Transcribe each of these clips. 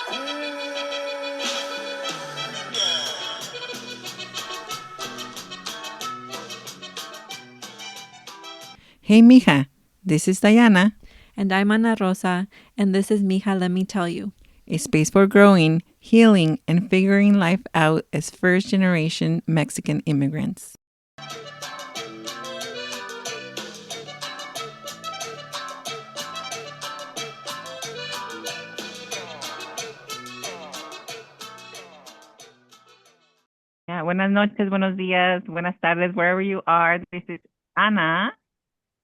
Hey, Mija, this is Dayana, And I'm Ana Rosa, and this is Mija, let me tell you. a space for growing, healing, and figuring life out as first generation Mexican immigrants. Yeah, buenas noches, buenos días, buenas tardes, wherever you are. This is Ana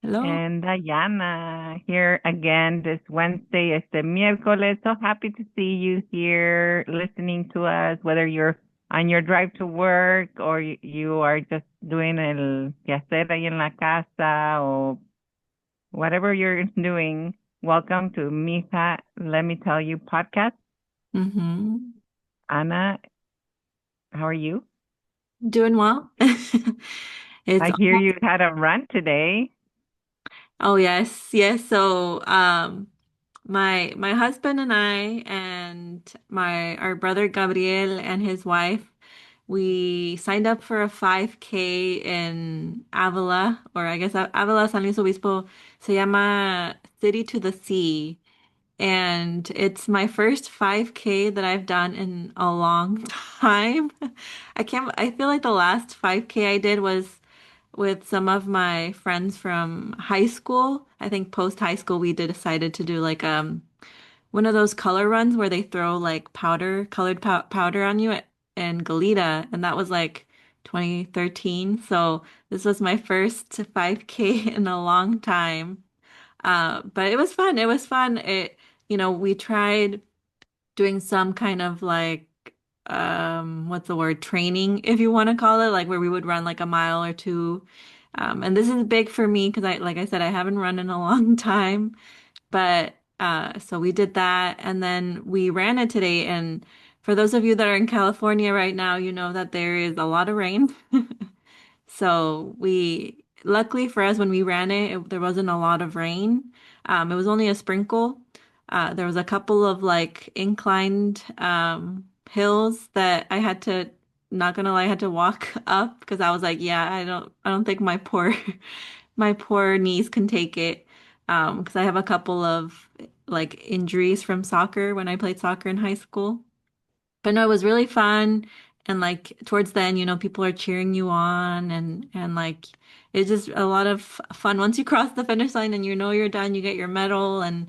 Hello. and Dayana here again this Wednesday, este miércoles. So happy to see you here listening to us, whether you're on your drive to work or you are just doing el quehacer ahí en la casa or whatever you're doing. Welcome to Mija, Let Me Tell You podcast. Mm-hmm. Ana, how are you? Doing well. It's I hear almost, you had a run today. oh yes, yes. So my husband and I and my our brother Gabriel and his wife, we signed up for a 5K in Avila, or I guess Avila San Luis Obispo, se llama City to the Sea. And it's my first 5K that I've done in a long time. I feel like the last 5K I did was with some of my friends from high school. I think post high school we did decided to do like one of those color runs where they throw like powder on you in Goleta, and that was like 2013. So this was my first 5K in a long time. But it was fun. It was fun. We tried doing some kind of like, what's the word, training, if you want to call it, like where we would run like a mile or two. And this is big for me because like I said, I haven't run in a long time. But so we did that, and then we ran it today. And for those of you that are in California right now, you know that there is a lot of rain. So luckily for us, when we ran there wasn't a lot of rain. It was only a sprinkle. There was a couple of like inclined hills that not gonna lie, I had to walk up because I was like, yeah, I don't think my poor knees can take it. Because I have a couple of like injuries from soccer when I played soccer in high school. But no, it was really fun. And like towards the end, people are cheering you on and like it's just a lot of fun. Once you cross the finish line and you know you're done, you get your medal and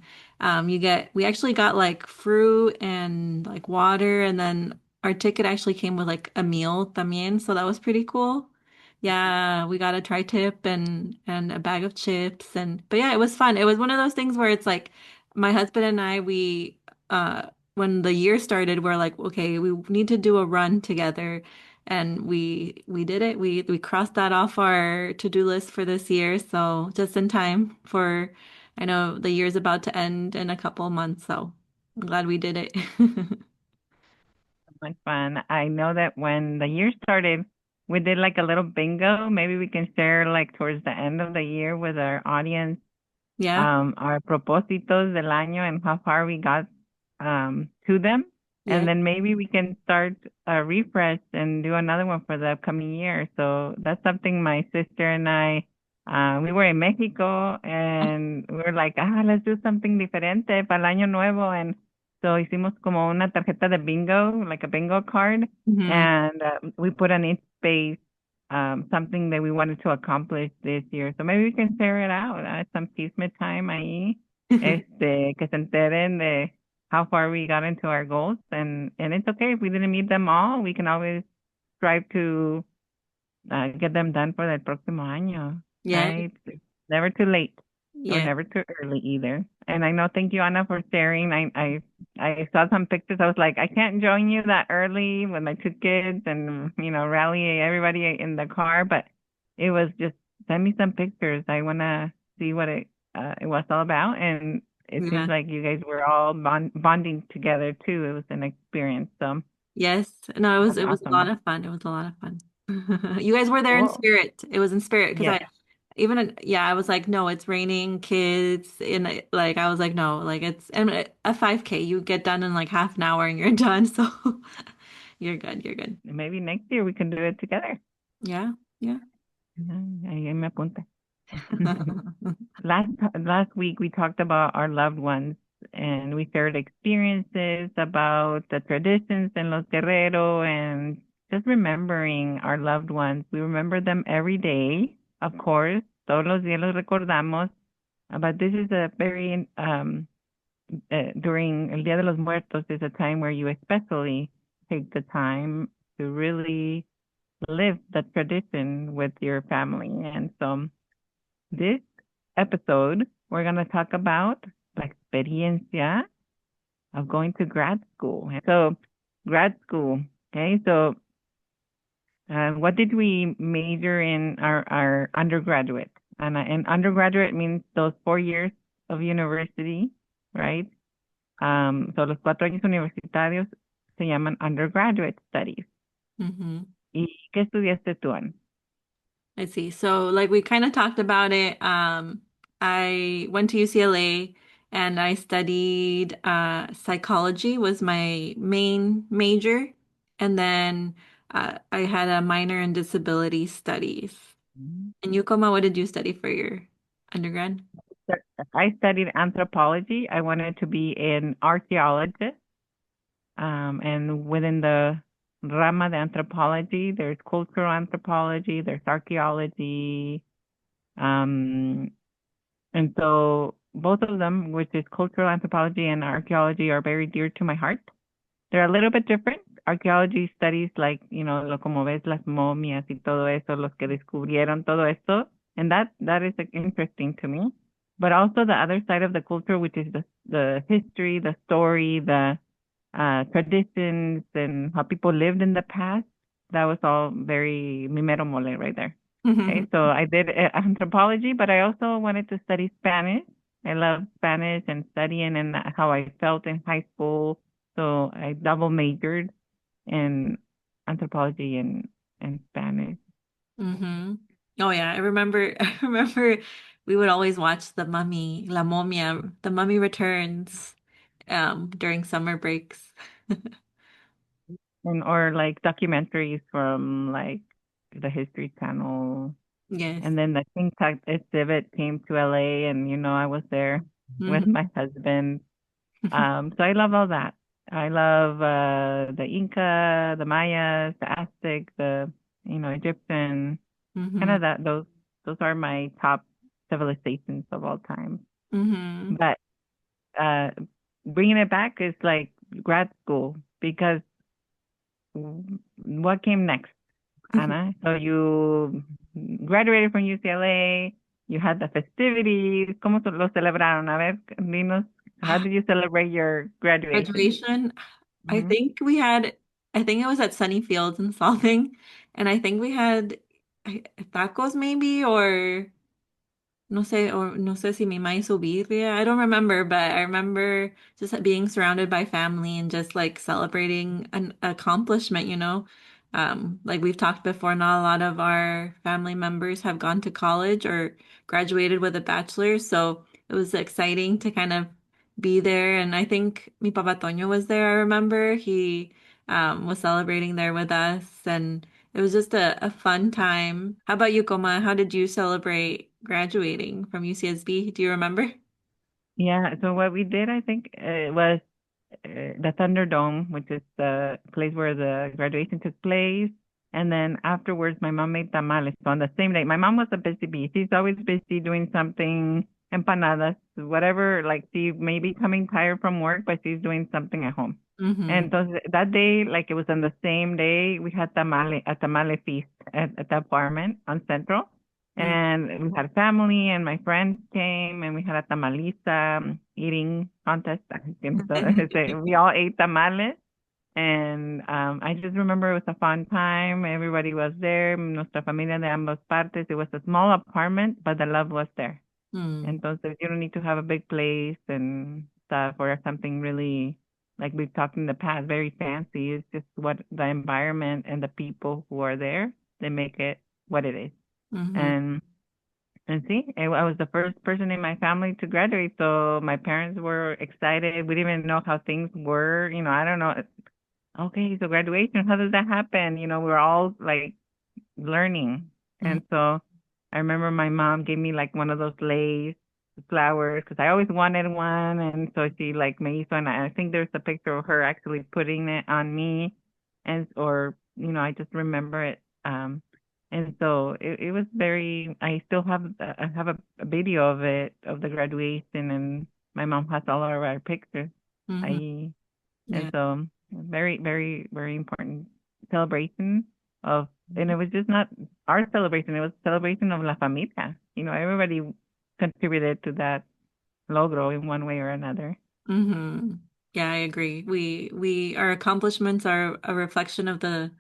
we actually got like fruit and like water, and then our ticket actually came with like a meal también, so that was pretty cool. Yeah, we got a tri-tip and a bag of chips, but yeah, it was fun. It was one of those things where it's like my husband and I, we when the year started, we're like, okay, we need to do a run together. And we did it. We crossed that off our to-do list for this year. So just in time for, I know the year's about to end in a couple of months. So I'm glad we did it. Much fun. I know that when the year started, we did like a little bingo. Maybe we can share like towards the end of the year with our audience, Yeah. our propósitos del año and how far we got to them. And Yeah. then maybe we can start a refresh and do another one for the upcoming year. So that's something my sister and I, we were in Mexico and we were like, let's do something diferente para el año nuevo. And so hicimos como una tarjeta de bingo, like a bingo card. Hmm. And we put on each space something that we wanted to accomplish this year. So maybe we can share it out. Some chisme time ahí, que se enteren de how far we got into our goals. And it's okay if we didn't meet them all. We can always strive to get them done for el próximo año, Yeah. right? It's never too late or Yeah. never too early either. And I know, thank you, Anna, for sharing. I saw some pictures. I was like, I can't join you that early with my two kids and, rally everybody in the car, but it was just send me some pictures. I want to see what it was all about. And it seems Yeah. like you guys were all bonding together too. It was an experience. So Yes. No, it that's was a lot awesome. of fun. It was a lot of fun. You guys were there in Cool. spirit. It was in spirit because Yes. even yeah, I was like, no, it's raining, kids, and like I was like, no, like it's and a 5K, you get done in like half an hour and you're done, so you're good, you're good. Maybe next year we can do it together. Yeah, yeah. Ahí me apunta. Last last week we talked about our loved ones and we shared experiences about the traditions in Los Guerrero and just remembering our loved ones. We remember them every day, of course. Todos los días los recordamos. But this is a very during El Día de los Muertos is a time where you especially take the time to really live the tradition with your family. And so this episode, we're going to talk about la experiencia of going to grad school. So, grad school. Okay, so what did we major in our undergraduate? And undergraduate means those 4 years of university, right? So los 4 años universitarios se llaman undergraduate studies. Hmm. ¿Y qué estudiaste tú, Ann? I see. So like we kind of talked about it. I went to UCLA and I studied psychology was my main major. And then I had a minor in disability studies. And you, Koma, what did you study for your undergrad? I studied anthropology. I wanted to be an archaeologist. And within the rama de anthropology, there's cultural anthropology, there's archaeology. Um, and so both of them, which is cultural anthropology and archaeology, are very dear to my heart. They're a little bit different. Archaeology studies like, lo como ves las momias y todo eso, los que descubrieron todo esto. And that is like, interesting to me. But also the other side of the culture, which is the history, the story, the traditions and how people lived in the past. That was all very mi mero mole right there. Okay, so I did anthropology, but I also wanted to study Spanish. I love Spanish and studying and how I felt in high school. So I double majored in anthropology and Spanish. Hmm. Oh yeah, I remember I remember we would always watch The Mummy, La Momia, The Mummy Returns during summer breaks. And or like documentaries from like the History Channel. Yes. And then the King Tut exhibit came to LA and I was there with Hmm. my husband. So I love all that. I love the Inca, the Mayas, the Aztec, the Egyptian, kind Hmm. of that those are my top civilizations of all time. Hmm. But uh bringing it back is like grad school because what came next, Anna? So you graduated from UCLA, you had the festivities. ¿Cómo lo celebraron? A ver, dinos, how did you celebrate your graduation? Graduation, I Hmm. think we had, I think it was at Sunny Fields in Solving, and I think we had tacos maybe, or no sé si mi mamá hizo birria. I don't remember, but I remember just being surrounded by family and just like celebrating an accomplishment, you know. Like we've talked before, not a lot of our family members have gone to college or graduated with a bachelor's, so it was exciting to kind of be there. And I think mi Papa Toño was there, I remember. He was celebrating there with us, and it was just a fun time. How about you, Koma? How did you celebrate graduating from UCSB? Do you remember? Yeah, so what we did, I think, was the Thunderdome, which is the place where the graduation took place. And then afterwards, my mom made tamales. So on the same day, my mom was a busy bee. She's always busy doing something, empanadas, whatever. Like she may be coming tired from work, but she's doing something at home. Mm-hmm. And so that day, like it was on the same day, we had a tamale feast at the apartment on Central. And we had family and my friends came and we had a tamalista eating contest. We all ate tamales and I just remember it was a fun time. Everybody was there, nuestra familia de ambas partes. It was a small apartment, but the love was there. Mm-hmm. Entonces you don't need to have a big place and stuff or something really like we've talked in the past, very fancy. It's just what the environment and the people who are there, they make it what it is. Mm-hmm. And And see, I was the first person in my family to graduate, so my parents were excited. We didn't even know how things were. I don't know. Okay, so graduation, how does that happen? We were all like learning. Mm-hmm. And so I remember my mom gave me like one of those lace flowers because I always wanted one. And so she like made one. I think there's a picture of her actually putting it on me. I just remember it. And so it was very, I have a video of it, of the graduation, and my mom has all of our pictures. Mm-hmm. I and Yeah. so very, very, very important celebration of, and it was just not our celebration, it was celebration of La Familia. Everybody contributed to that logro in one way or another. Mm-hmm. Yeah, I agree. We our accomplishments are a reflection of the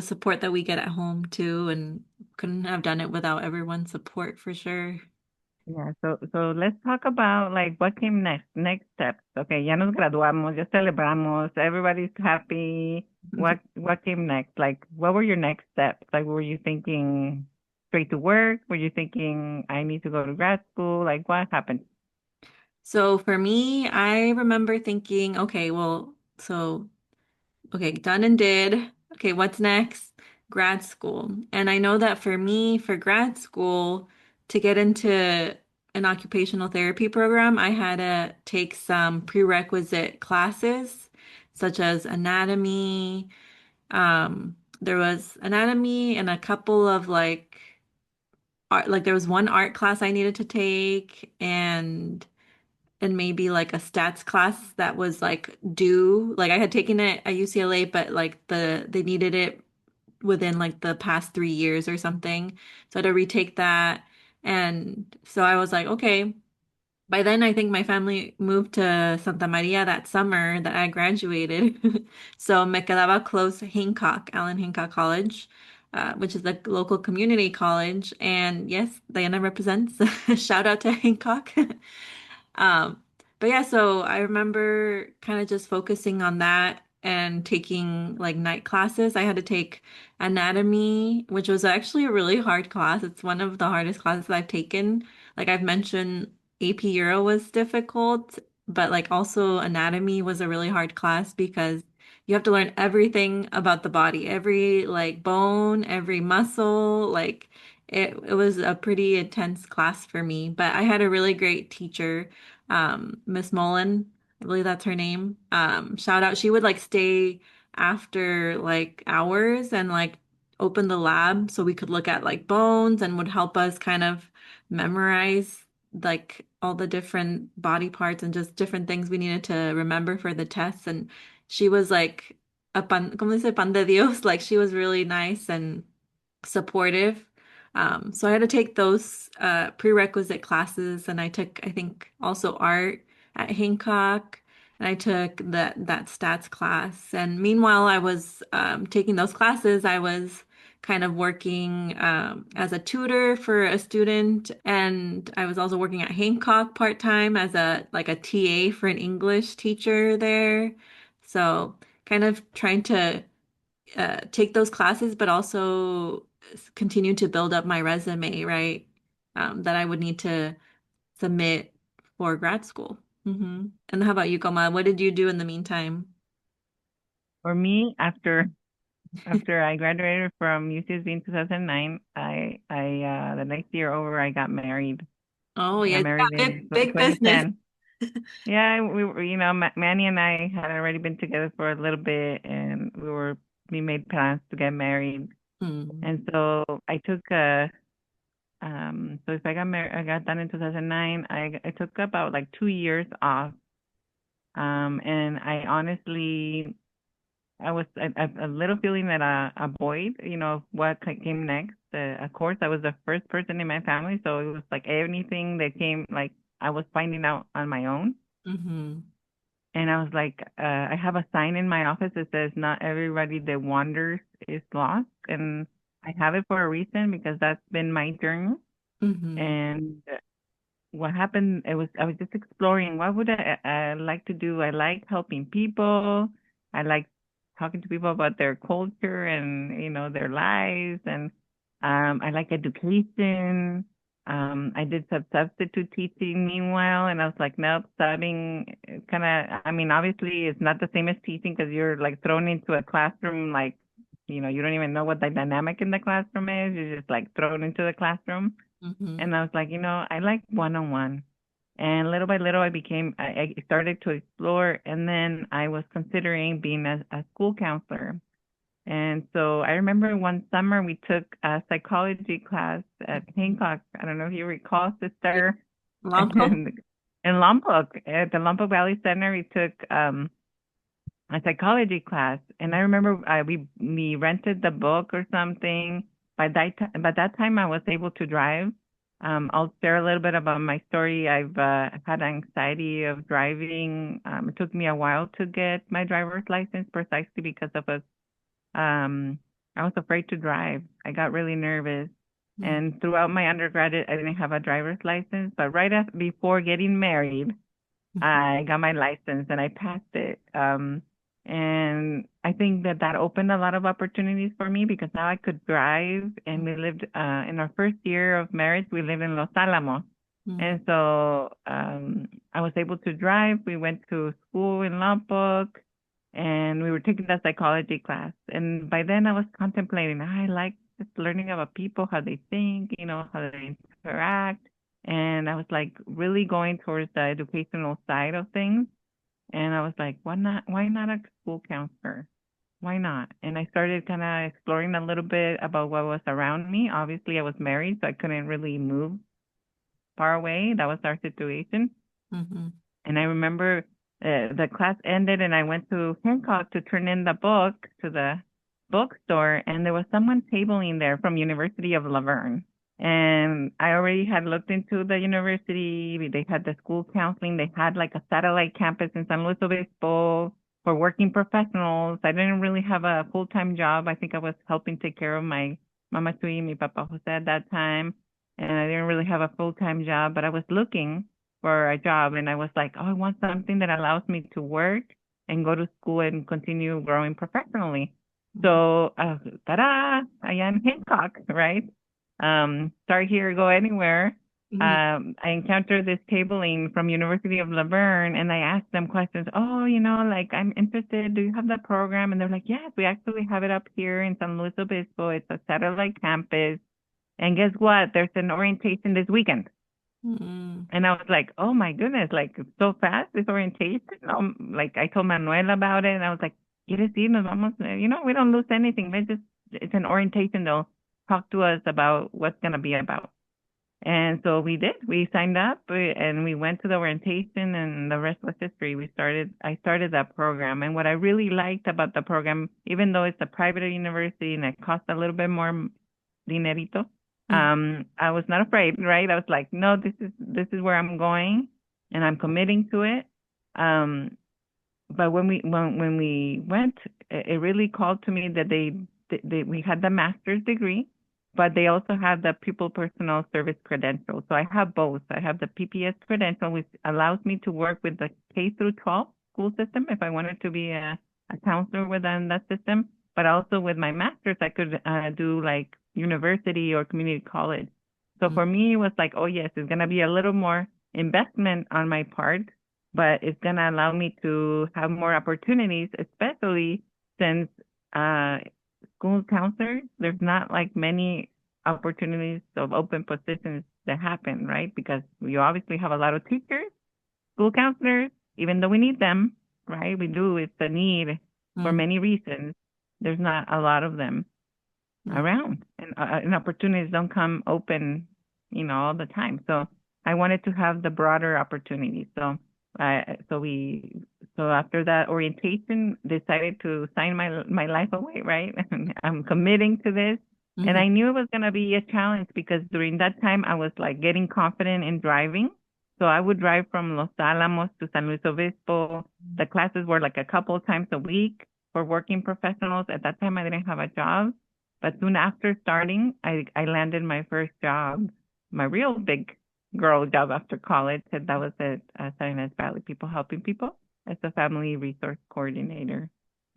support that we get at home too, and couldn't have done it without everyone's support for sure. Yeah, so let's talk about like what came next, next steps. Okay, ya nos graduamos, ya celebramos, everybody's happy. What came next? Like, what were your next steps? Like, were you thinking straight to work? Were you thinking I need to go to grad school? Like, what happened? So for me, I remember thinking, okay, well, okay, done and did. Okay, what's next? Grad school. And I know that for me, for grad school, to get into an occupational therapy program, I had to take some prerequisite classes, such as anatomy. There was anatomy and a couple of like art, like there was one art class I needed to take and maybe like a stats class that was like due. Like I had taken it at UCLA, but like they needed it within like the past 3 years or something. So I had to retake that. And so I was like, okay. By then, I think my family moved to Santa Maria that summer that I graduated. So me quedaba close to Hancock, Allen Hancock College, which is a local community college. And yes, Diana represents. Shout out to Hancock. Um, but yeah, so I remember kind of just focusing on that and taking like night classes. I had to take anatomy, which was actually a really hard class. It's one of the hardest classes I've taken. Like I've mentioned, AP Euro was difficult, but like also anatomy was a really hard class because you have to learn everything about the body, every like bone, every muscle, like it was a pretty intense class for me, but I had a really great teacher, Miss Mullen, I believe that's her name. Shout out. She would like stay after like hours and like open the lab so we could look at like bones and would help us kind of memorize like all the different body parts and just different things we needed to remember for the tests. And she was like a pan, como dice, pan de Dios. Like she was really nice and supportive. So I had to take those prerequisite classes, and I took, I think, also art at Hancock, and I took that stats class. And meanwhile, I was taking those classes, I was kind of working as a tutor for a student, and I was also working at Hancock part-time as a TA for an English teacher there. So kind of trying to take those classes, but also continue to build up my resume, right? That I would need to submit for grad school. And how about you, Koma? What did you do in the meantime? For me, after I graduated from UCSB in 2009, the next year over, I got married. Oh, I got yes, married yeah, in big business. 2010. Yeah, we were, Manny and I had already been together for a little bit, and we made plans to get married. Mm, And so I took so if I got married, I got done in 2009. I took about like 2 years off. And I honestly, I was a little feeling that a void, what came next. Of course, I was the first person in my family, so it was like anything that came, like I was finding out on my own. hmm And I was like, I have a sign in my office that says, "Not everybody that wanders is lost." And I have it for a reason because that's been my journey. hmm And what happened, I was just exploring what would I like to do. I like helping people. I like talking to people about their culture and, their lives. And I like education. I did some substitute teaching meanwhile, and I was like, nope, studying kind of, I mean, obviously it's not the same as teaching because you're like thrown into a classroom, like, you don't even know what the dynamic in the classroom is. You're just like thrown into the classroom. Mm-hmm. And I was like, I like one-on-one. And little by little, I started to explore, and then I was considering being a school counselor. And so I remember one summer we took a psychology class at Hancock. I don't know if you recall, Yeah. sister. Lompoc? And in Lompoc, at the Lompoc Valley Center, we took a psychology class. And I remember we rented the book or something. By that time, I was able to drive. I'll share a little bit about my story. I've had anxiety of driving. It took me a while to get my driver's license precisely because of a I was afraid to drive. I got really nervous. And throughout my undergraduate, I didn't have a driver's license. But before getting married, Mm-hmm. I got my license and I passed it. And I think that opened a lot of opportunities for me because now I could drive. And we lived in our first year of marriage, we lived in Los Alamos. Mm-hmm. And so I was able to drive. We went to school in Lompoc and we were taking the psychology class. And by then I was contemplating, I like just learning about people, how they think, how they interact. And I was like really going towards the educational side of things. And I was like, why not a school counselor? Why not? And I started kind of exploring a little bit about what was around me. Obviously, I was married, so I couldn't really move far away. That was our situation. Mm-hmm. And I remember the class ended and I went to Hancock to turn in the book to the bookstore and there was someone tabling there from University of Laverne. And I already had looked into the university. They had the school counseling. They had like a satellite campus in San Luis Obispo for working professionals. I didn't really have a full-time job. I think I was helping take care of my Mama Tui, mi Papa Jose at that time. And I didn't really have a full-time job, but I was looking for a job and I was like, oh, I want something that allows me to work and go to school and continue growing professionally. So, ta-da, I am Hancock, right? Start here, go anywhere. Mm-hmm. I encountered this tabling from University of Laverne and I asked them questions. Oh, like I'm interested. Do you have that program? And they're like, yes, we actually have it up here in San Luis Obispo. It's a satellite campus. And guess what? There's an orientation this weekend. Mm-hmm. And I was like, oh my goodness, like so fast, this orientation. Like I told Manuel about it and I was like, ¿quieres ir? Nos vamos. We don't lose anything. It's an orientation. They'll talk to us about what's going to be about. And so we did. We signed up and we went to the orientation and the rest was history. I started that program. And what I really liked about the program, even though it's a private university and it costs a little bit more dinerito, I was not afraid, right? I was like, no, this is where I'm going and I'm committing to it. Um, but when we went, it really called to me that we had the master's degree, but they also have the pupil personal service credential. So I have both. I have the PPS credential, which allows me to work with the K through 12 school system if I wanted to be a counselor within that system. But also with my master's, I could do like university or community college. So for me, it was like, oh yes, it's gonna be a little more investment on my part, but it's going to allow me to have more opportunities, especially since uh, school counselors, there's not like many opportunities of open positions that happen, right? Because we obviously have a lot of teachers, school counselors, even though we need them, right? We do, it's a need for Mm-hmm. many reasons. There's not a lot of them around and opportunities don't come open, all the time. So I wanted to have the broader opportunity. So we, so after that orientation, decided to sign my life away, right? I'm committing to this. And Mm-hmm. I knew it was going to be a challenge because during that time I was like getting confident in driving. So I would drive from Los Alamos to San Luis Obispo. The classes were like a couple of times a week for working professionals. At that time, I didn't have a job. But soon after starting, I landed my first job, my real big girl job after college. And that was at Salinas Valley People Helping People as a family resource coordinator.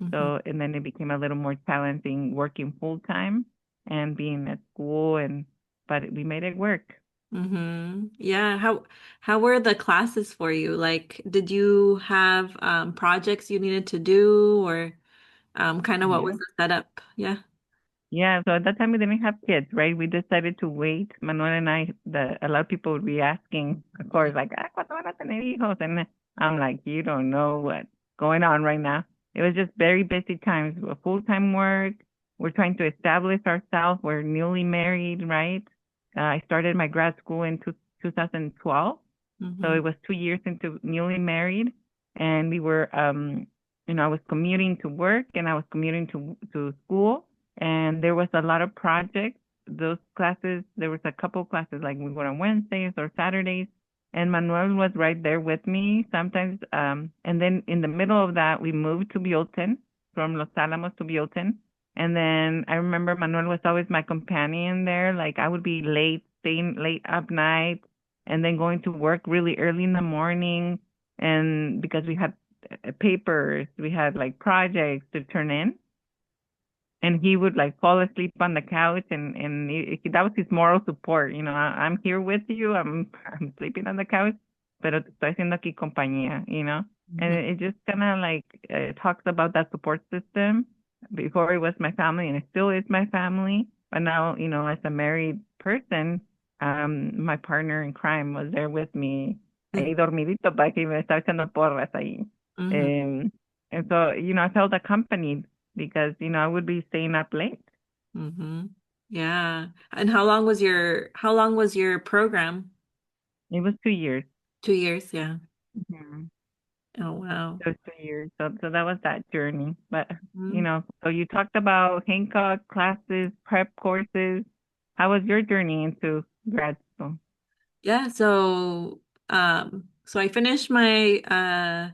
Mm-hmm. So, and then it became a little more challenging working full time. and being at school, and but we made it work. Yeah, how were the classes for you? Like, did you have projects you needed to do or kind of what was Yeah. the setup? Yeah. Yeah, so at that time we didn't have kids, right? We decided to wait. Manuel and I, a lot of people would be asking, of course, like, ¿cuándo van a tener hijos? And I'm like, you don't know what's going on right now. It was just very busy times, full-time work. We're trying to establish ourselves. We're newly married, right? I started my grad school in 2012. So Mm-hmm. it was 2 years into newly married. And we were, I was commuting to work and I was commuting to school, and there was a lot of projects. Those classes, there was a couple classes like we were on Wednesdays or Saturdays, and Manuel was right there with me sometimes. And then in the middle of that, we moved to Buellton from Los Alamos to Buellton. And then I remember Manuel was always my companion there. Like I would be late, staying late up night, and then going to work really early in the morning. And because we had papers, we had like projects to turn in, and he would like fall asleep on the couch, and that was his moral support. I'm here with you. I'm sleeping on the couch, pero te estoy haciendo aquí compañía. And Mm-hmm. it just kind of like talks about that support system. Before it was my family, and it still is my family, but now, as a married person, my partner in crime was there with me ahí dormidito para que me estaba echando porras ahí. Mm-hmm. um, and so, I felt accompanied because, I would be staying up late. Mm-hmm. Yeah. And how long was your program? It was 2 years. 2 years, yeah. Hmm. Oh wow. It was 2 years. So that was that journey. But, Mhm. so you talked about Hancock classes, prep courses. How was your journey into grad school? Yeah, so I finished my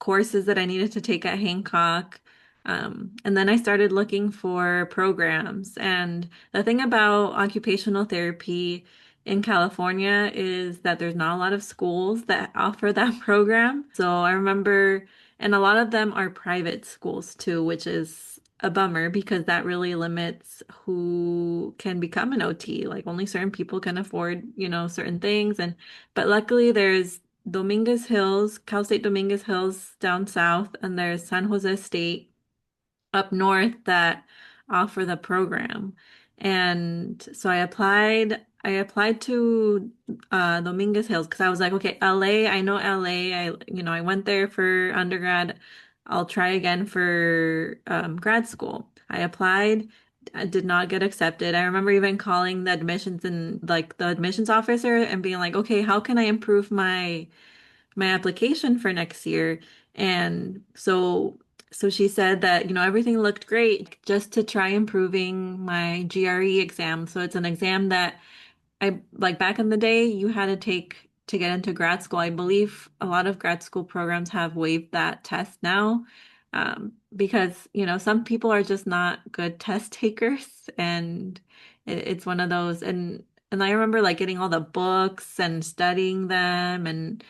courses that I needed to take at Hancock. And then I started looking for programs. And the thing about occupational therapy in California is that there's not a lot of schools that offer that program. So I remember, and a lot of them are private schools too, which is a bummer because that really limits who can become an OT. Like only certain people can afford, certain things. But luckily there's Dominguez Hills, Cal State Dominguez Hills down south, and there's San Jose State up north that offer the program. And so I applied to Dominguez Hills because I was like, okay, LA, I know LA. I went there for undergrad. I'll try again for grad school. I applied. I did not get accepted. I remember even calling the admissions and like the admissions officer and being like, okay, how can I improve my application for next year. And so she said that, everything looked great just to try improving my GRE exam. So it's an exam that I like back in the day you had to take to get into grad school. I believe a lot of grad school programs have waived that test now. Because, some people are just not good test takers and it's one of those and I remember like getting all the books and studying them and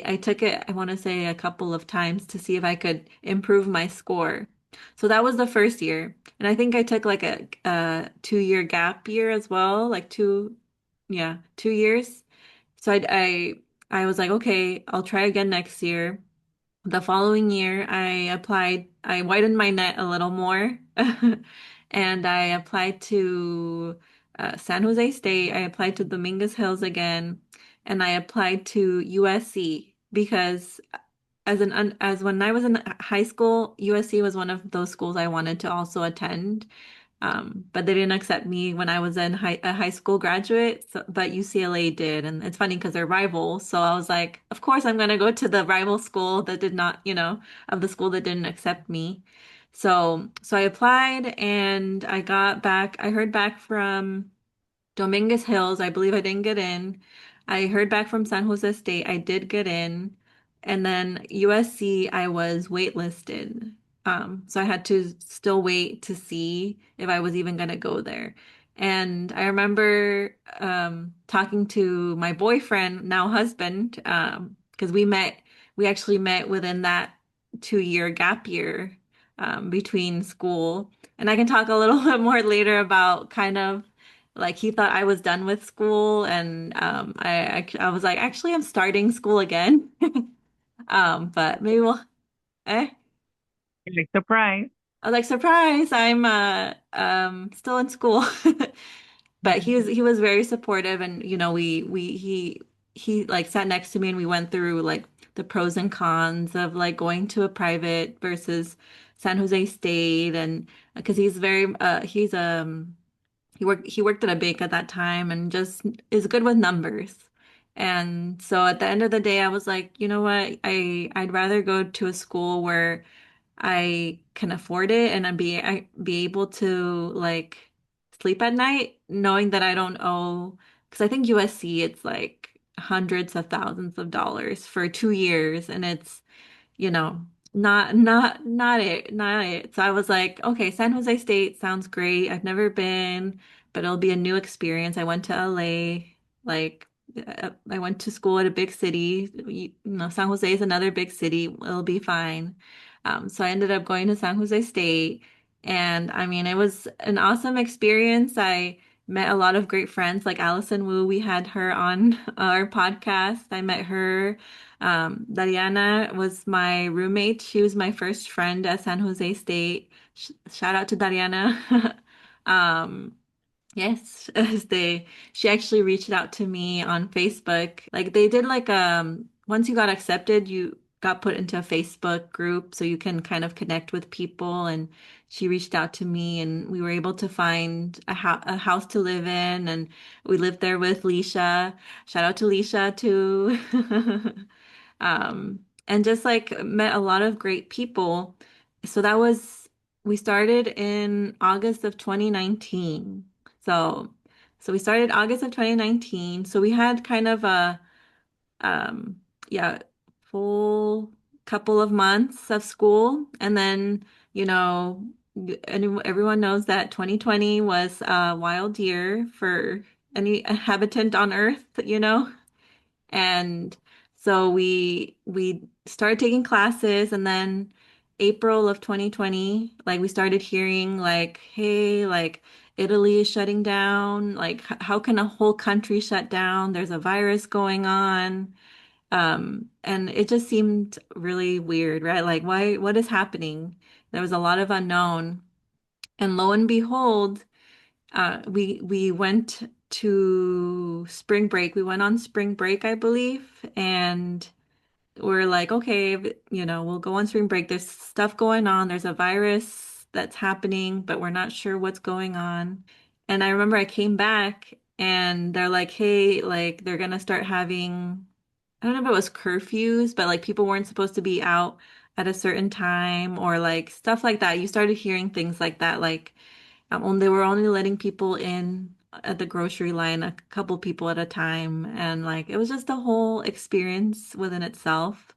I took it, I want to say a couple of times to see if I could improve my score. So that was the first year. And I think I took like a 2 year gap year as well, like yeah, 2 years. So I was like, okay, I'll try again next year. The following year, I widened my net a little more, and I applied to San Jose State. I applied to Dominguez Hills again, and I applied to USC because as when I was in high school, USC was one of those schools I wanted to also attend. But they didn't accept me when I was a high school graduate, but UCLA did. And it's funny because they're rivals. So I was like, of course, I'm going to go to the rival school that did not, of the school that didn't accept me. So I applied and I heard back from Dominguez Hills, I believe I didn't get in. I heard back from San Jose State, I did get in. And then USC, I was waitlisted. So I had to still wait to see if I was even going to go there. And I remember talking to my boyfriend, now husband, because we actually met within that 2 year gap year. between school. And I can talk a little bit more later about kind of like he thought I was done with school, and I was like, actually, I'm starting school again. But maybe we'll. Eh? Like surprise. I was like, surprise, I'm still in school. But he was very supportive, and he like sat next to me and we went through like the pros and cons of like going to a private versus San Jose State, and because he worked at a bank at that time and just is good with numbers. And so at the end of the day, I was like, you know what? I'd rather go to a school where I can afford it and I be able to like sleep at night knowing that I don't owe, because I think USC it's like hundreds of thousands of dollars for 2 years, and it's you know, not it. So I was like, okay, San Jose State sounds great. I've never been, but it'll be a new experience. I went to LA, like I went to school at a big city. San Jose is another big city. It'll be fine. So I ended up going to San Jose State, and I mean, it was an awesome experience. I met a lot of great friends like Allison Wu. We had her on our podcast. I met her. Dayana was my roommate. She was my first friend at San Jose State. Shout out to Dayana. Um, yes, she actually reached out to me on Facebook. Like they did like once you got accepted, you got put into a Facebook group so you can kind of connect with people, and she reached out to me and we were able to find a house to live in, and we lived there with Leisha. Shout out to Leisha too. And just like met a lot of great people. So we started in August of 2019. So, so we started August of 2019. So we had kind of um, yeah, full couple of months of school. And then, you know, everyone knows that 2020 was a wild year for any inhabitant on Earth. And so we started taking classes, and then April of 2020, like we started hearing like, hey, like Italy is shutting down. Like how can a whole country shut down? There's a virus going on. And it just seemed really weird, right? Like what is happening? There was a lot of unknown. And lo and behold, we went to spring break. We went on spring break, I believe, and we're like, okay, we'll go on spring break. There's stuff going on. There's a virus that's happening, but we're not sure what's going on. And I remember I came back and they're like, hey, like they're gonna start having, I don't know if it was curfews, but like people weren't supposed to be out at a certain time or like stuff like that. You started hearing things like that, like they were only letting people in at the grocery line, a couple people at a time. And like it was just a whole experience within itself,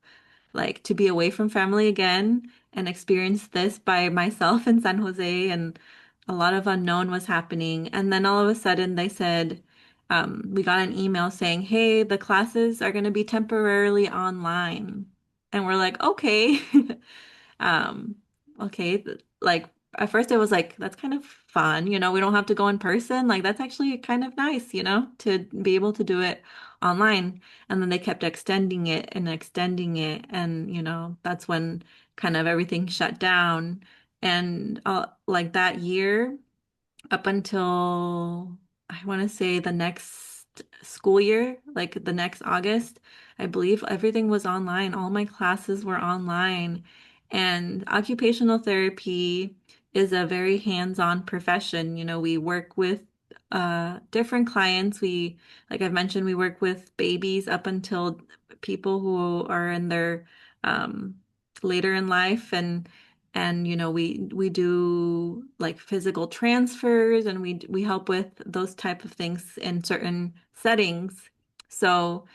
like to be away from family again and experience this by myself in San Jose. And a lot of unknown was happening. And then all of a sudden they said, we got an email saying, hey, the classes are going to be temporarily online. And we're like, okay. Um, okay, like at first it was like that's kind of fun, we don't have to go in person. Like that's actually kind of nice, to be able to do it online. And then they kept extending it and extending it, and that's when kind of everything shut down. And like that year up until I want to say the next school year, like the next August, I believe everything was online. All my classes were online. And occupational therapy is a very hands-on profession. We work with different clients. Like I've mentioned, we work with babies up until people who are in their um, later in life, and we do like physical transfers, and we help with those type of things in certain settings. So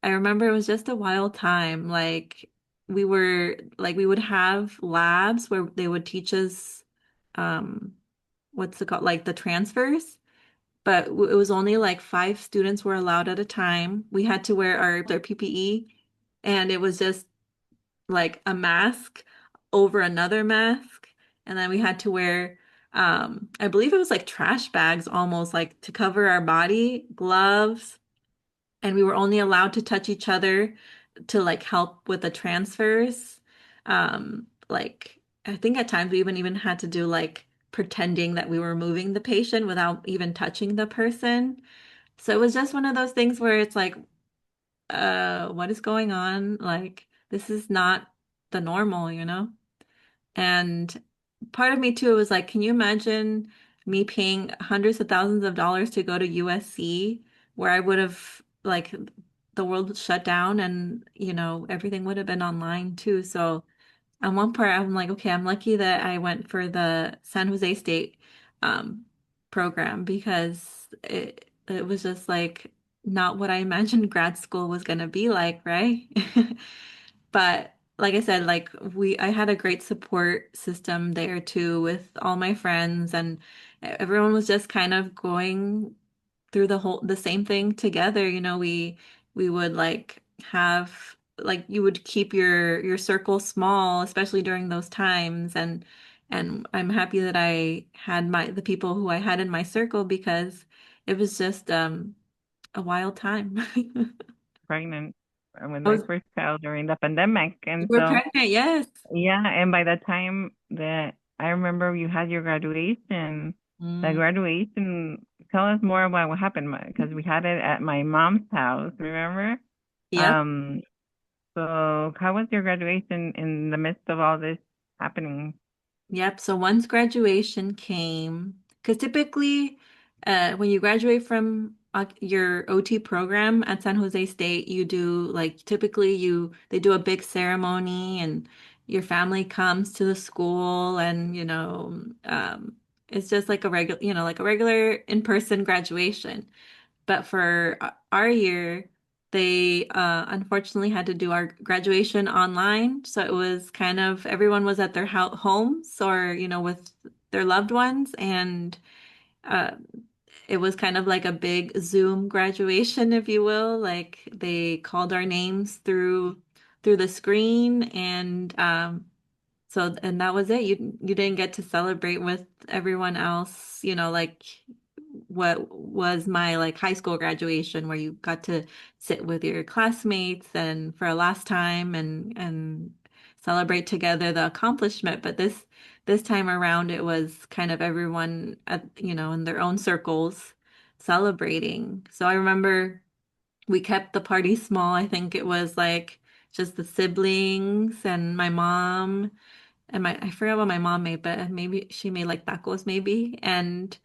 I remember it was just a wild time. Like we would have labs where they would teach us um what's it called, like the transfers, but it was only like 5 students were allowed at a time. We had to wear our PPE, and it was just like a mask over another mask. And then we had to wear, I believe it was like trash bags almost like to cover our body, gloves, and we were only allowed to touch each other to like help with the transfers. Like I think at times we even had to do like pretending that we were moving the patient without even touching the person. So it was just one of those things where it's like, what is going on? Like this is not the normal, you know? And part of me too was like, can you imagine me paying hundreds of thousands of dollars to go to USC where I would have like the world would shut down and everything would have been online too. So on one part I'm like, okay, I'm lucky that I went for the San Jose State um program because it was just like not what I imagined grad school was gonna be like, right? But like I said, like I had a great support system there too with all my friends and everyone was just kind of going through the same thing together. We would like have like you would keep your circle small, especially during those times and I'm happy that I had the people who I had in my circle because it was just a wild time. Pregnant with I my was first child during the pandemic. You And were so, pregnant, yes. yeah, and by the time that I remember you had your graduation, the Mm. graduation, tell us more about what happened because we had it at my mom's house, remember? Yep. Um, so how was your graduation in the midst of all this happening? Yep. So once graduation came, because typically, when you graduate from your OT program at San Jose State, you do like typically they do a big ceremony and your family comes to the school and it's just like a regular, like a regular in-person graduation. But for our year, they unfortunately had to do our graduation online. So it was kind of everyone was at their homes or, with their loved ones. And uh, it was kind of like a big Zoom graduation, if you will. Like they called our names through the screen and that was it. You didn't get to celebrate with everyone else, like what was my like high school graduation where you got to sit with your classmates and for a last time and celebrate together the accomplishment. But this time around it was kind of everyone in their own circles celebrating. So I remember we kept the party small. I think it was like just the siblings and my mom and I forgot what my mom made, but maybe she made like tacos maybe. And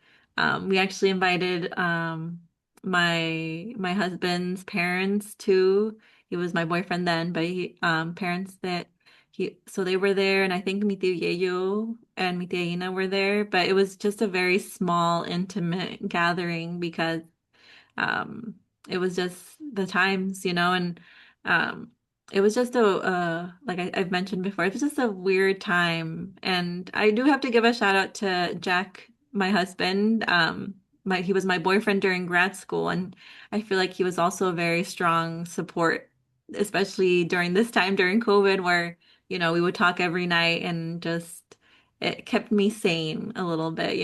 we actually invited my husband's parents too. He was my boyfriend then, but parents that so they were there and I think mi tío Yeyo and mi tía Ina were there, but it was just a very small, intimate gathering because um, it was just the times, and um, it was just like I've mentioned before, it was just a weird time. And I do have to give a shout out to Jack, my husband. He was my boyfriend during grad school, and I feel like he was also a very strong support, especially during this time during COVID, where we would talk every night and just it kept me sane a little bit,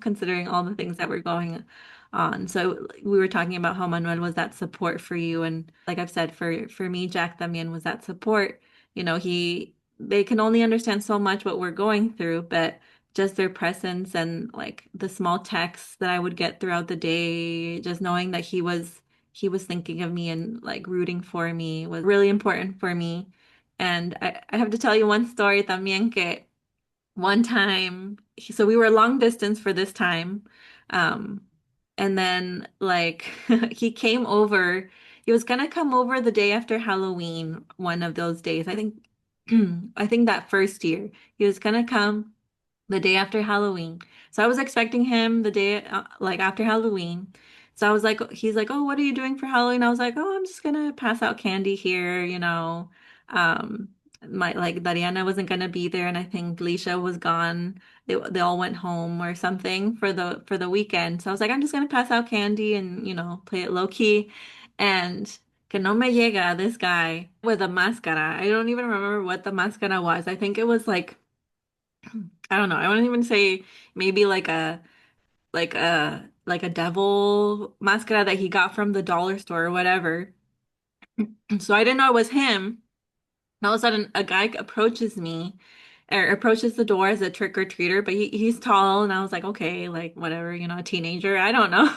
considering all the things that were going on. So we were talking about how Manuel was that support for you, and like I've said, for me, Jack también was that support. They can only understand so much what we're going through, but just their presence and like the small texts that I would get throughout the day, just knowing that he was thinking of me and like rooting for me was really important for me. And I have to tell you one story también que one time, so we were long distance for this time. Um, and then like he came over, he was gonna come over the day after Halloween, one of those days. I think I think that first year. He was gonna come the day after Halloween. So I was expecting him the day like after Halloween. So I was like, he's like, "Oh, what are you doing for Halloween?" I was like, "Oh, I'm just gonna pass out candy here. Um, my like Dayana wasn't gonna be there, and I think Leisha was gone. They all went home or something for the weekend. So I was like, I'm just gonna pass out candy and play it low key, and que no me llega this guy with a máscara. I don't even remember what the máscara was. I think it was like, I don't know. I wouldn't even say maybe like a devil máscara that he got from the dollar store or whatever. So I didn't know it was him. And all of a sudden, a guy approaches me or approaches the door as a trick or treater, but he's tall, and I was like, okay, like whatever, a teenager. I don't know.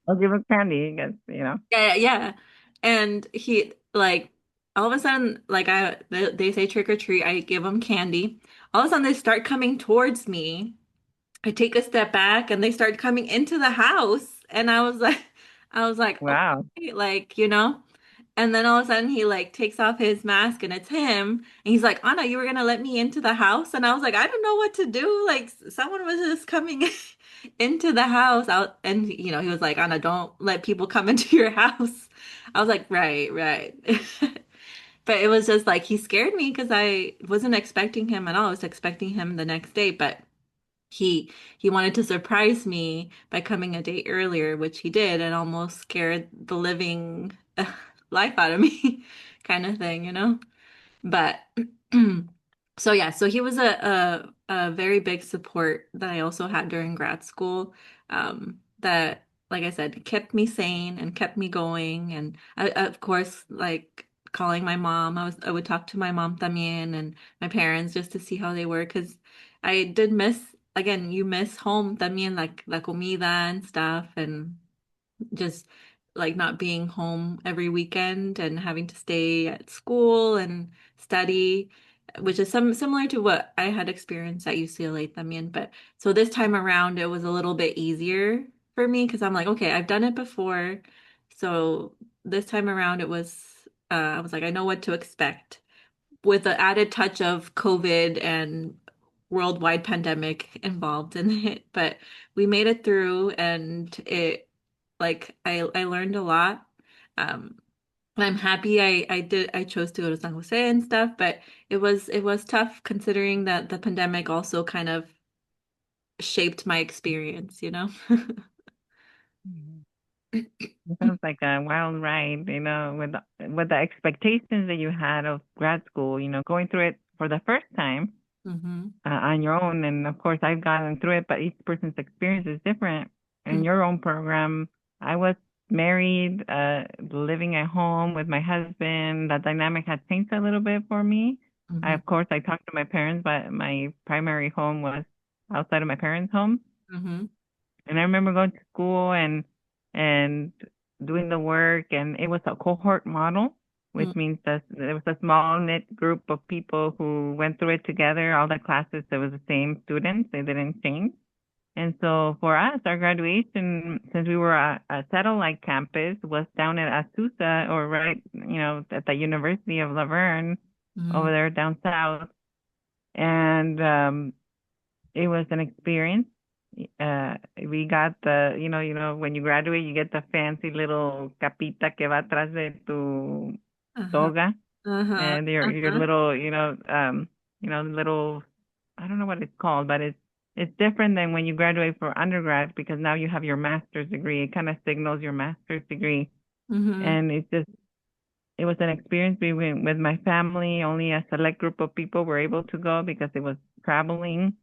I'll give him candy, I guess, you know. Yeah, yeah. And he like all of a sudden, like they say trick or treat, I give them candy. All of a sudden, they start coming towards me. I take a step back, and they start coming into the house, and I was like, Wow. okay, like. And then all of a sudden he like takes off his mask and it's him. And he's like, Anna, you were gonna let me into the house? And I was like, I don't know what to do. Like someone was just coming into the house out and he was like, Anna, don't let people come into your house. I was like, right, right. But it was just like he scared me because I wasn't expecting him at all. I was expecting him the next day, but he wanted to surprise me by coming a day earlier, which he did, and almost scared the living life out of me, kind of thing. But so yeah, so he was a very big support that I also had during grad school. That, like I said, kept me sane and kept me going. And of course, like calling my mom, I would talk to my mom también and my parents just to see how they were, because I did miss, again, you miss home también, like la comida and stuff, and just like not being home every weekend and having to stay at school and study, which is similar to what I had experienced at UCLA también. But so this time around, it was a little bit easier for me because I'm like, okay, I've done it before. So this time around, I was like, I know what to expect with the added touch of COVID and worldwide pandemic involved in it. But we made it through, and I learned a lot. Um, and I'm happy I chose to go to San Jose and stuff, but it was tough considering that the pandemic also kind of shaped my experience. Mhm. It sounds like a wild ride, with the expectations that you had of grad school, going through it for the first time Hmm. on your own. And of course, I've gotten through it, but each person's experience is different. In your own program, I was married, living at home with my husband. The dynamic had changed a little bit for me. Hmm. Of course, I talked to my parents, but my primary home was outside of my parents' home. Hmm. And I remember going to school and doing the work, and it was a cohort model, which Hmm. means that there was a small knit group of people who went through it together. All the classes, it was the same students; they didn't change. And so for us, our graduation, since we were a satellite campus, was down at Azusa, or right, at the University of Laverne, Hmm. over there down south. And it was an experience. We got when you graduate, you get the fancy little capita que va atrás de tu Uh-huh. toga, Uh-huh. and your Uh-huh. little, little, I don't know what it's called, but it's different than when you graduate for undergrad, because now you have your master's degree. It kind of signals your master's degree, Hmm. and it was an experience. We went with my family. Only a select group of people were able to go because it was traveling.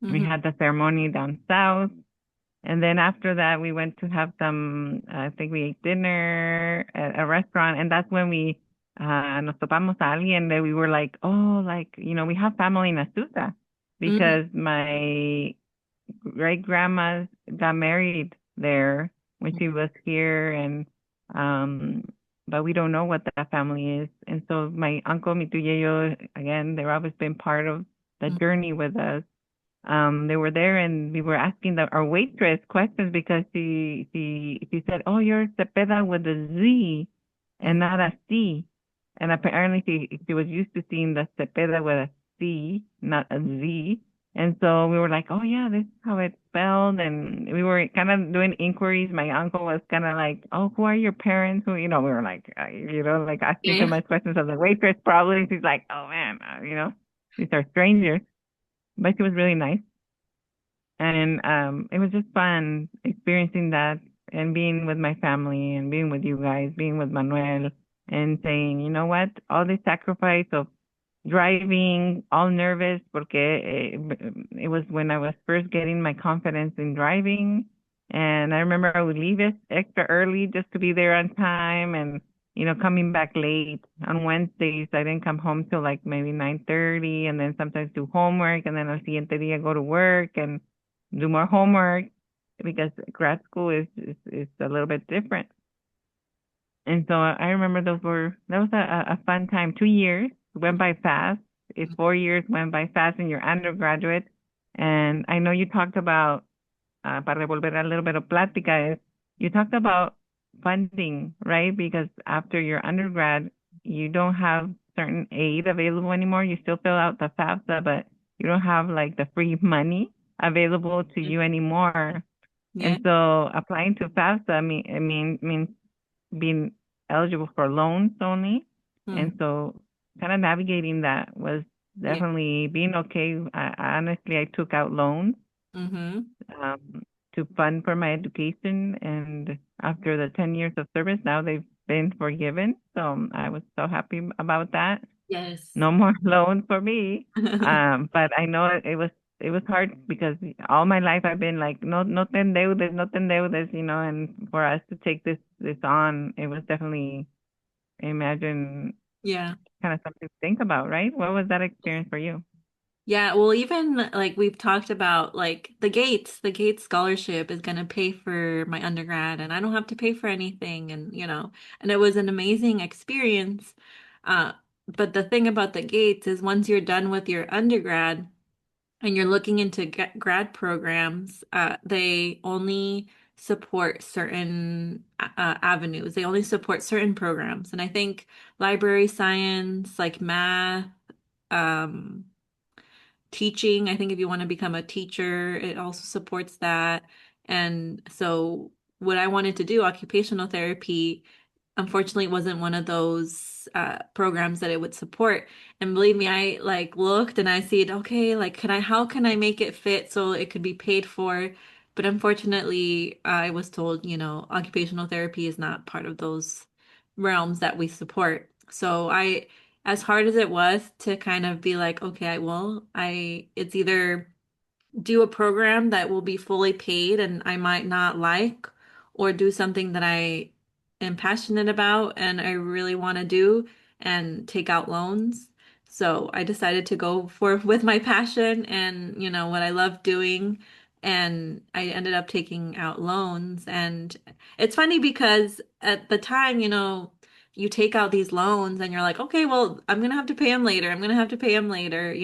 We Hmm. had the ceremony down south. And then after that, we went to have I think we ate dinner at a restaurant. And that's when we, nos topamos a alguien that we were like, oh, like, we have family in Azusa, Hmm. because my great grandma got married there when she was here. Um, but we don't know what that family is. And so my uncle, mi tuyo, again, they've always been part of the journey with us. They were there, and we were asking our waitress questions, because she said, "Oh, you're Cepeda with a Z and not a C." And apparently she was used to seeing the Cepeda with a C, not a Z. And so we were like, "Oh yeah, this is how it's spelled." And we were kind of doing inquiries. My uncle was kind of like, "Oh, who are your parents?" Who, we were like, like asking too Yeah. much questions of the waitress. Probably she's like, "Oh man, these are strangers." But she was really nice. And it was just fun experiencing that. and being with my family and being with you guys, being with Manuel and saying, you know what, all this sacrifice of driving, all nervous, porque it was when I was first getting my confidence in driving. And I remember I would leave it extra early just to be there on time and, coming back late on Wednesdays. I didn't come home till like maybe 9:30 and then sometimes do homework and then al siguiente día go to work and do more homework because grad school is a little bit different. And so I remember that was a fun time. 2 years went by fast. 4 years went by fast in your undergraduate. And I know you talked about, para devolver a little bit of plática, you talked about funding, right? Because after your undergrad, you don't have certain aid available anymore. You still fill out the FAFSA, but you don't have like the free money available to you anymore. Yeah. And so applying to FAFSA means being eligible for loans only. Mm. And so kind of navigating that was Yeah. definitely being okay. Honestly, I took out loans Mm-hmm. to fund for my education. And after the 10 years of service, now they've been forgiven. So I was so happy about that. Yes. No more loans for me. But I know it was hard because all my life I've been like, no, no te endeudes, no te endeudes, and for us to take this on, it was definitely, imagine, Yeah. kind of something to think about, right? What was that experience for you? Yeah, well, even like we've talked about, like the Gates scholarship is gonna pay for my undergrad, and I don't have to pay for anything, and and it was an amazing experience. Uh, but the thing about the Gates is once you're done with your undergrad and you're looking into grad programs, they only support certain avenues. They only support certain programs, and I think library science, like math, um teaching. I think if you want to become a teacher, it also supports that. And so what I wanted to do, occupational therapy, unfortunately wasn't one of those programs that it would support. And believe me, I like looked and I see it, okay, like how can I make it fit so it could be paid for? But unfortunately, I was told, occupational therapy is not part of those realms that we support. So as hard as it was to kind of be like, okay, it's either do a program that will be fully paid and I might not like, or do something that I am passionate about and I really want to do and take out loans. So I decided to go for with my passion and what I love doing. And I ended up taking out loans. And it's funny because at the time, you take out these loans and you're like, okay, well, I'm gonna have to pay them later. I'm gonna have to pay them later,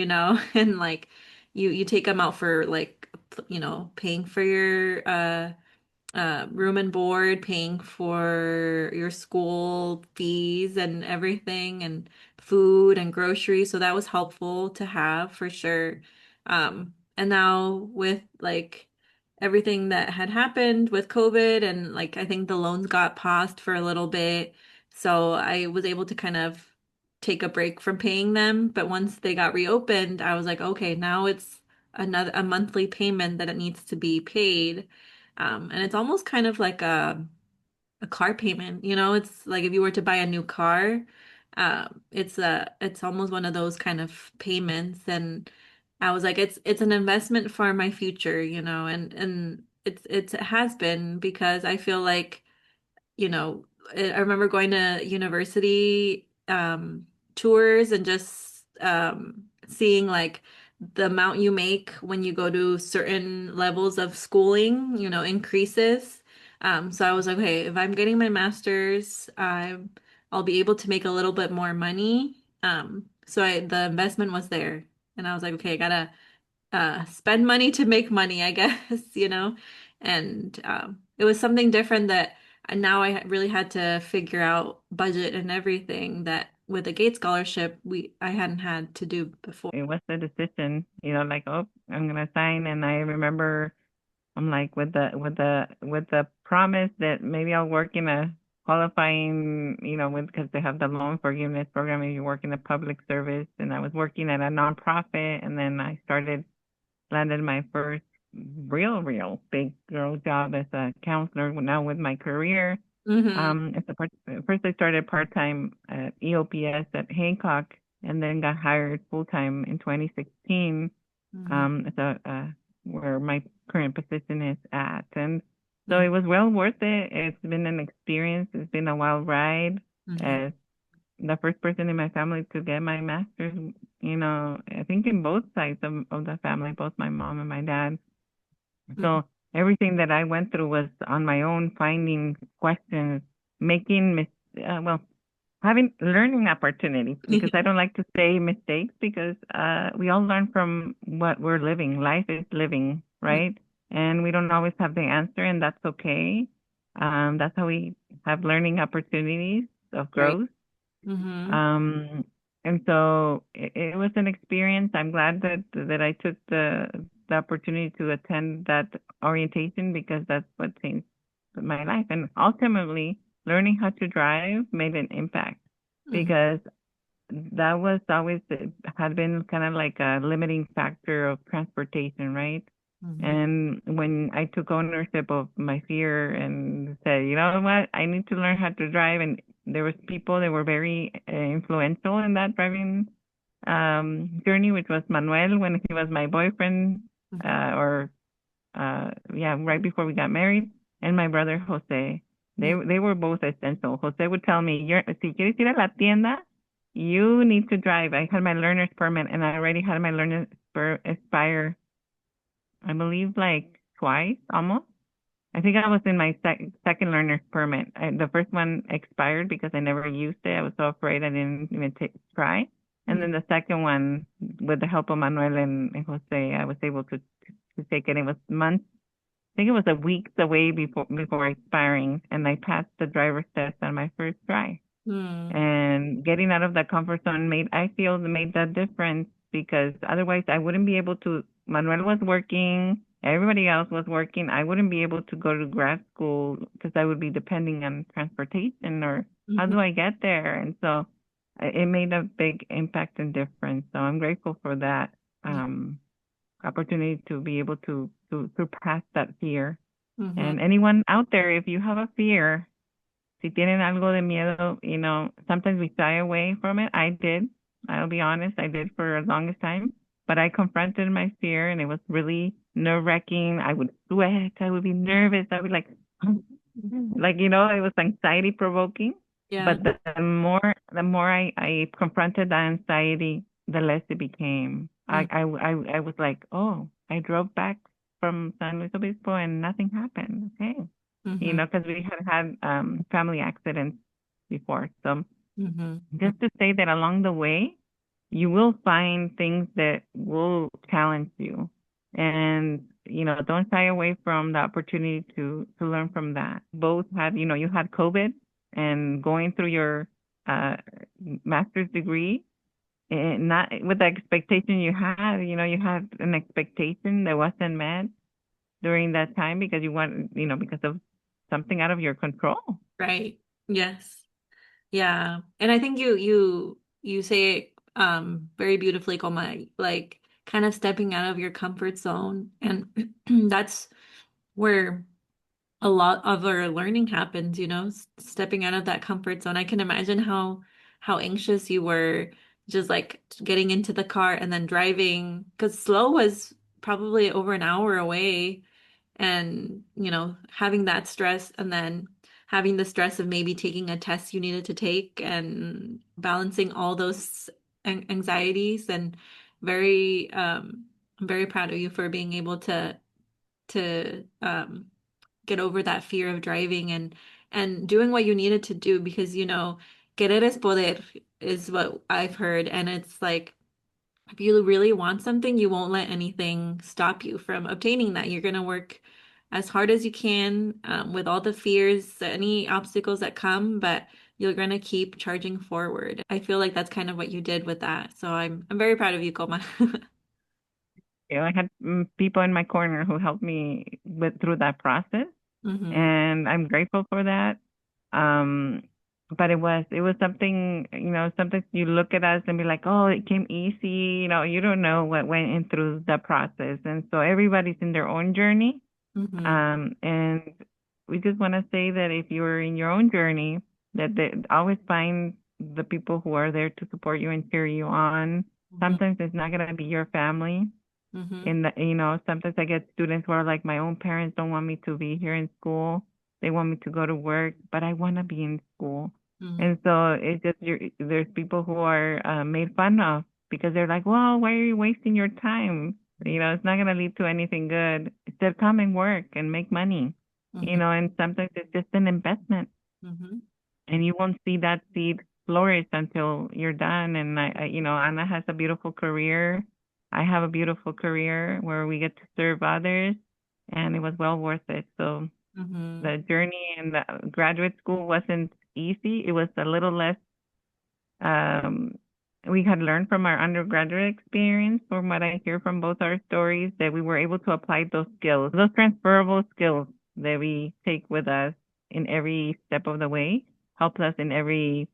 and like you take them out for like paying for your room and board, paying for your school fees and everything, and food and groceries. So that was helpful to have for sure. And now with like everything that had happened with COVID, and like I think the loans got paused for a little bit. So I was able to kind of take a break from paying them. But once they got reopened, I was like, okay, now it's a monthly payment that it needs to be paid. And it's almost kind of like a car payment, it's like if you were to buy a new car, it's almost one of those kind of payments. And I was like, it's an investment for my future, and it has been because I feel like I remember going to university tours and just seeing like the amount you make when you go to certain levels of schooling, increases. So I was like, okay, if I'm getting my master's, I'll be able to make a little bit more money. So the investment was there, and I was like, okay, I gotta spend money to make money, I guess, and it was something different that now I really had to figure out budget and everything that with a Gates scholarship I hadn't had to do before. It was the decision, like, oh, I'm gonna sign. And I remember I'm like with the promise that maybe I'll work in a qualifying, because they have the loan forgiveness program if you work in the public service. And I was working at a nonprofit, and then I landed my first real big girl job as a counselor now with my career. Mm-hmm. First I started part-time at EOPS at Hancock and then got hired full-time in 2016 Mm-hmm. as where my current position is at. And so Mm-hmm. it was well worth it. It's been an experience. It's been a wild ride Mm-hmm. as the first person in my family to get my master's, I think in both sides of the family, both my mom and my dad. Mm-hmm. So everything that I went through was on my own, finding questions, making well, having learning opportunities. Because I don't like to say mistakes because we all learn from what we're living. Life is living, right? And we don't always have the answer, and that's okay. That's how we have learning opportunities of Right. growth. Mm-hmm. Um, and so it was an experience. I'm glad that I took the opportunity to attend that orientation because that's what changed my life. And ultimately, learning how to drive made an impact Mm-hmm. because that was always had been kind of like a limiting factor of transportation, right? Mm-hmm. And when I took ownership of my fear and said, you know what, I need to learn how to drive, and there was people that were very influential in that driving journey, which was Manuel when he was my boyfriend, or yeah, right before we got married, and my brother Jose. They were both essential. Jose would tell me, si quieres ir a la tienda, you need to drive. I had my learner's permit, and I already had my learner's expire, I believe, like twice almost. I think I was in my second learner's permit. The first one expired because I never used it. I was so afraid I didn't even try. And then the second one, with the help of Manuel and Jose, I was able to take it. It was months. I think it was a weeks away before expiring, and I passed the driver's test on my first try. Mm-hmm. And getting out of that comfort zone I feel made that difference because otherwise I wouldn't be able to. Manuel was working, everybody else was working. I wouldn't be able to go to grad school because I would be depending on transportation or how Mm-hmm. do I get there? And so it made a big impact and difference. So I'm grateful for that opportunity to be able to surpass that fear. Mm-hmm. And anyone out there, if you have a fear, si tienen algo de miedo, sometimes we shy away from it. I did. I'll be honest. I did for the longest time. But I confronted my fear and it was really nerve-wracking. I would sweat. I would be nervous. I would it was anxiety provoking. Yeah. But the more I confronted that anxiety, the less it became. I was like, oh, I drove back from San Luis Obispo and nothing happened. Okay, Mm-hmm. because we had family accidents before. So Mm-hmm. just to say that along the way, you will find things that will challenge you. And, don't shy away from the opportunity to learn from that. Both had, you had COVID and going through your uh, master's degree, and not with the expectation you had, you had an expectation that wasn't met during that time because you want, because of something out of your control. Right. Yes. Yeah. And I think you say it very beautifully, Coma, like kind of stepping out of your comfort zone. And that's where a lot of our learning happens, stepping out of that comfort zone. I can imagine how anxious you were just like getting into the car and then driving, because Slow was probably over an hour away, and having that stress and then having the stress of maybe taking a test you needed to take and balancing all those anxieties. And very I'm very proud of you for being able to get over that fear of driving and doing what you needed to do, because querer es poder is what I've heard. And it's like, if you really want something, you won't let anything stop you from obtaining that. You're going to work as hard as you can, with all the fears, any obstacles that come, but you're going to keep charging forward. I feel like that's kind of what you did with that. So I'm very proud of you, Coma. I had people in my corner who helped me through that process, Hmm. and I'm grateful for that. Um, but it was something, sometimes you look at us and be like, oh, it came easy. You don't know what went in through the process. And so everybody's in their own journey. Mm-hmm. And we just want to say that if you're in your own journey, that always find the people who are there to support you and cheer you on. Mm-hmm. Sometimes it's not going to be your family. Mm-hmm. Sometimes I get students who are like, my own parents don't want me to be here in school. They want me to go to work, but I want to be in school. Mm-hmm. And so it's just there's people who are made fun of because they're like, well, why are you wasting your time? It's not going to lead to anything good. Instead, come and work and make money. Mm-hmm. And sometimes it's just an investment, Mm-hmm. and you won't see that seed flourish until you're done. And Anna has a beautiful career. I have a beautiful career where we get to serve others, and it was well worth it. So Mm-hmm. the journey in the graduate school wasn't easy. It was a little less. Um, we had learned from our undergraduate experience, from what I hear from both our stories, that we were able to apply those skills, those transferable skills that we take with us in every step of the way, helps us in every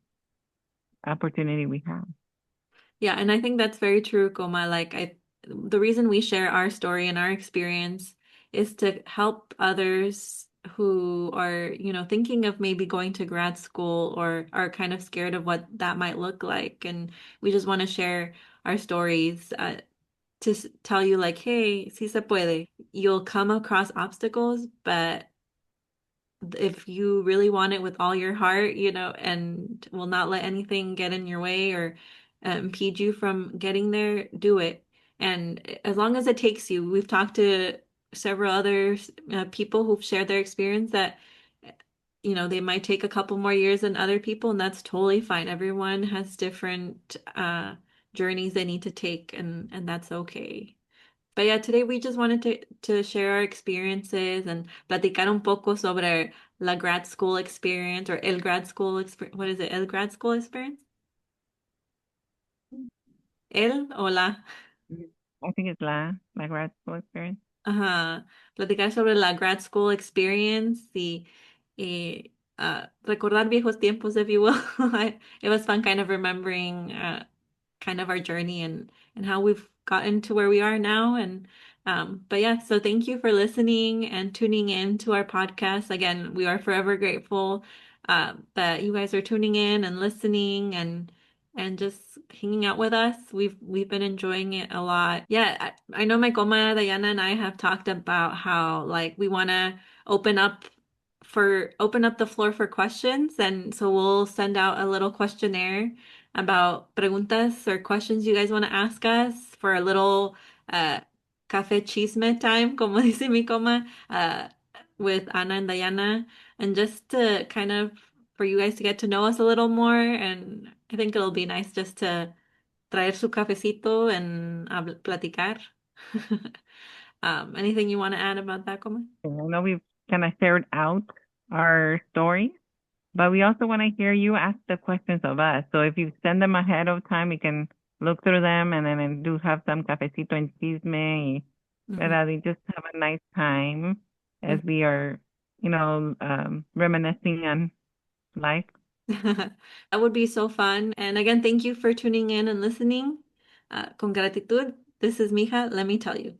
opportunity we have. Yeah, and I think that's very true, Koma. The reason we share our story and our experience is to help others who are, thinking of maybe going to grad school or are kind of scared of what that might look like. And we just want to share our stories, to tell you like, hey, sí se puede. You'll come across obstacles, but if you really want it with all your heart, and will not let anything get in your way or impede you from getting there, do it. And as long as it takes you, we've talked to several other people who've shared their experience that, they might take a couple more years than other people, and that's totally fine. Everyone has different journeys they need to take, and that's okay. But yeah, today we just wanted to share our experiences and platicar un poco sobre la grad school experience or el grad school experience. What is it? El grad school experience? El o la. I think it's la grad school experience. Ajá. Platicar sobre la grad school experience y recordar viejos tiempos, if you will. It was fun kind of remembering kind of our journey and how we've gotten to where we are now. And but yeah, so thank you for listening and tuning in to our podcast. Again, we are forever grateful that you guys are tuning in and listening and just hanging out with us. We've been enjoying it a lot. Yeah, I know my coma Dayana and I have talked about how like we want to open up open up the floor for questions, and so we'll send out a little questionnaire about preguntas or questions you guys want to ask us for a little uh café chisme time, como dice mi coma, with Ana and Dayana, and just to kind of for you guys to get to know us a little more. And I think it'll be nice just to traer su cafecito and platicar. Anything you want to add about that, Coma? And I know we've kind of shared out our story, but we also want to hear you ask the questions of us. So if you send them ahead of time, we can look through them and then do have some cafecito and chisme, Mhm. and we just have a nice time as we are, reminiscing on life. That would be so fun. And again, thank you for tuning in and listening. Con gratitud, this is Mija. Let me tell you.